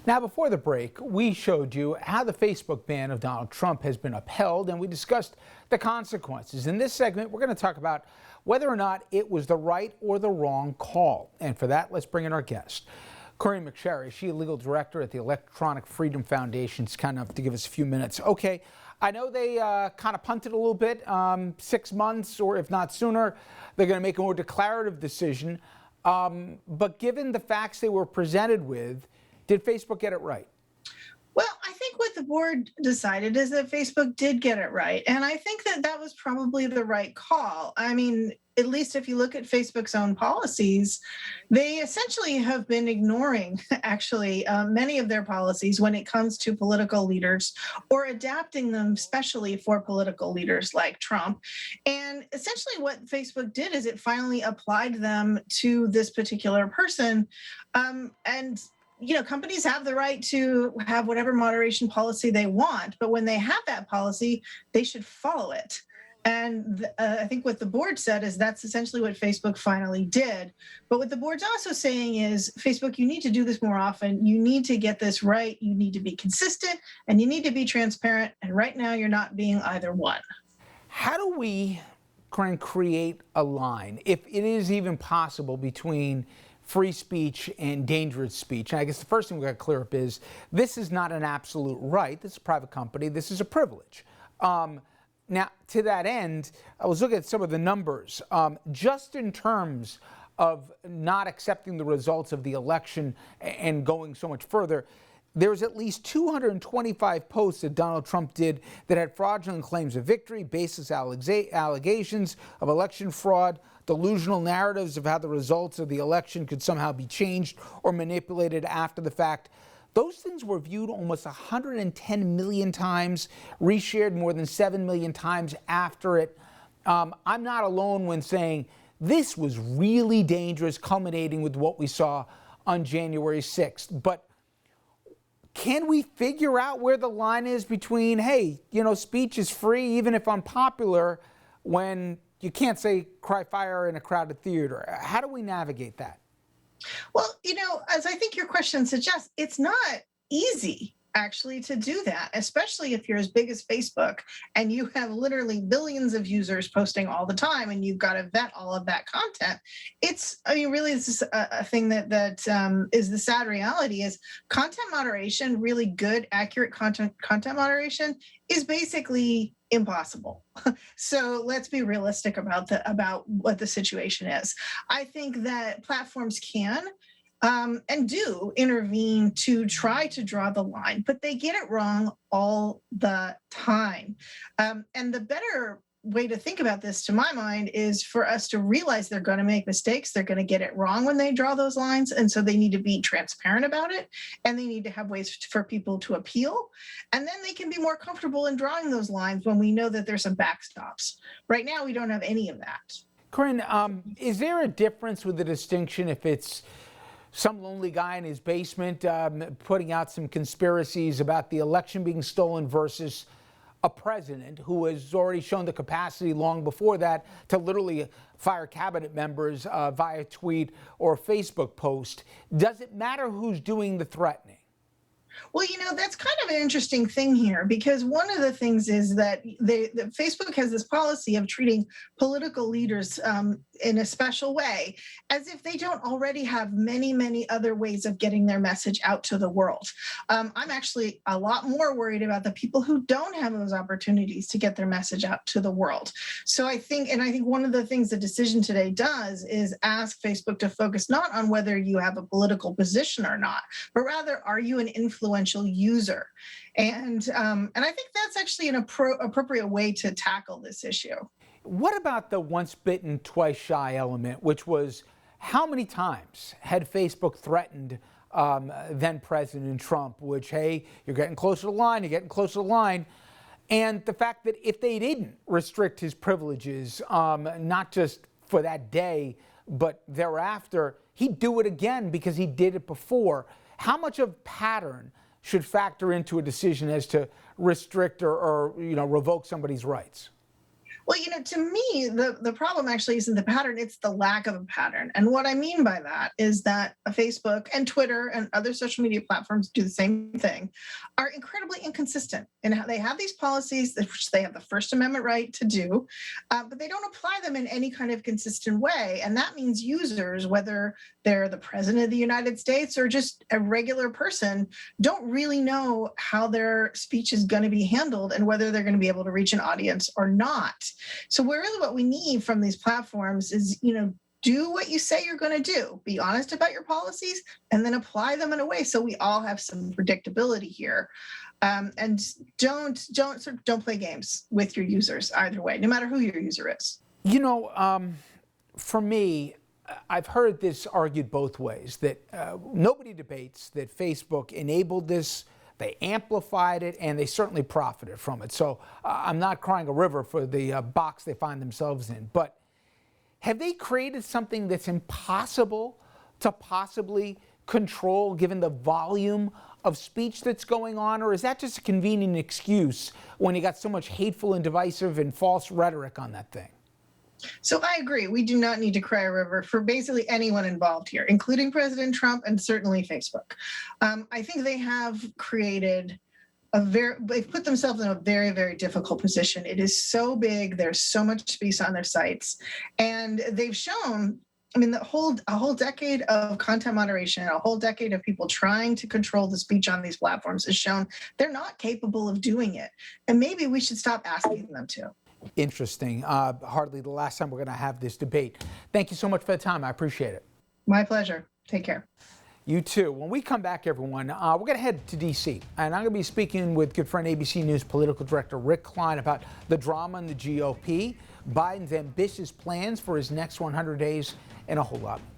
Now, before the break, we showed you how the Facebook ban of Donald Trump has been upheld, and we discussed the consequences. In this segment, we're going to talk about whether or not it was the right or the wrong call. And for that, let's bring in our guest, Corinne McSherry. She's legal director at the Electronic Freedom Foundation. She's kind enough to give us a few minutes. Okay, I know they kind of punted a little bit, 6 months, or if not sooner, they're going to make a more declarative decision. But given the facts they were presented with, did Facebook get it right? Well, I think what the board decided is that Facebook did get it right. And I think that that was probably the right call. I mean, at least if you look at Facebook's own policies, they essentially have been ignoring, actually, many of their policies when it comes to political leaders or adapting them especially for political leaders like Trump. And essentially what Facebook did is it finally applied them to this particular person. Companies have the right to have whatever moderation policy they want, but when they have that policy, they should follow it. And I think what the board said is that's essentially what Facebook finally did. But what the board's also saying is, Facebook, you need to do this more often. You need to get this right. You need to be consistent and you need to be transparent. And right now you're not being either one. How do we create a line, if it is even possible, between free speech and dangerous speech? And I guess the first thing we got to clear up is this is not an absolute right. This is a private company. This is a privilege. Now, to that end, I was looking at some of the numbers. Just in terms of not accepting the results of the election and going so much further, there's at least 225 posts that Donald Trump did that had fraudulent claims of victory, baseless allegations of election fraud, delusional narratives of how the results of the election could somehow be changed or manipulated after the fact. Those things were viewed almost 110 million times, reshared more than 7 million times after it. I'm not alone when saying this was really dangerous, culminating with what we saw on January 6th. But can we figure out where the line is between, hey, speech is free even if unpopular, when you can't say cry fire in a crowded theater? How do we navigate that? Well, as I think your question suggests, it's not easy actually to do that, especially if you're as big as Facebook and you have literally billions of users posting all the time and you've got to vet all of that content. Really, this is a thing that is the sad reality is content moderation, really good, accurate content moderation is basically impossible. So let's be realistic about what the situation is. I think that platforms can and do intervene to try to draw the line, but they get it wrong all the time. And the better way to think about this, to my mind, is for us to realize they're going to make mistakes. They're going to get it wrong when they draw those lines. And so they need to be transparent about it. And they need to have ways for people to appeal. And then they can be more comfortable in drawing those lines when we know that there's some backstops. Right now, we don't have any of that. Corinne, is there a difference with the distinction if it's some lonely guy in his basement putting out some conspiracies about the election being stolen versus a president who has already shown the capacity long before that to literally fire cabinet members via tweet or Facebook post? Does it matter who's doing the threatening? Well, that's kind of an interesting thing here, because one of the things is that Facebook has this policy of treating political leaders in a special way, as if they don't already have many, many other ways of getting their message out to the world. I'm actually a lot more worried about the people who don't have those opportunities to get their message out to the world. So I think one of the things the decision today does is ask Facebook to focus not on whether you have a political position or not, but rather, are you an influential user? And I think that's actually an appropriate way to tackle this issue. What about the once bitten, twice shy element, which was how many times had Facebook threatened then President Trump, which, hey, you're getting closer to the line, you're getting closer to the line. And the fact that if they didn't restrict his privileges, not just for that day, but thereafter, he'd do it again because he did it before. How much of pattern should factor into a decision as to restrict or revoke somebody's rights? Well, to me, the problem actually isn't the pattern, it's the lack of a pattern. And what I mean by that is that Facebook and Twitter and other social media platforms do the same thing, are incredibly inconsistent in how they have these policies, which they have the First Amendment right to do, but they don't apply them in any kind of consistent way. And that means users, whether they're the president of the United States or just a regular person, don't really know how their speech is going to be handled and whether they're going to be able to reach an audience or not. So really what we need from these platforms is, do what you say you're going to do. Be honest about your policies and then apply them in a way so we all have some predictability here. And don't play games with your users either way, no matter who your user is. For me, I've heard this argued both ways, that nobody debates that Facebook enabled this, they amplified it, and they certainly profited from it. So I'm not crying a river for the box they find themselves in. But have they created something that's impossible to possibly control given the volume of speech that's going on? Or is that just a convenient excuse when you got so much hateful and divisive and false rhetoric on that thing? So I agree. We do not need to cry a river for basically anyone involved here, including President Trump and certainly Facebook. I think they have created they've put themselves in a very, very difficult position. It is so big. There's so much space on their sites. And they've shown, a whole decade of content moderation, a whole decade of people trying to control the speech on these platforms has shown they're not capable of doing it. And maybe we should stop asking them to. Interesting. Hardly the last time we're going to have this debate. Thank you so much for the time. I appreciate it. My pleasure. Take care. You too. When we come back, everyone, we're going to head to D.C. And I'm going to be speaking with good friend ABC News political director Rick Klein about the drama in the GOP, Biden's ambitious plans for his next 100 days, and a whole lot more.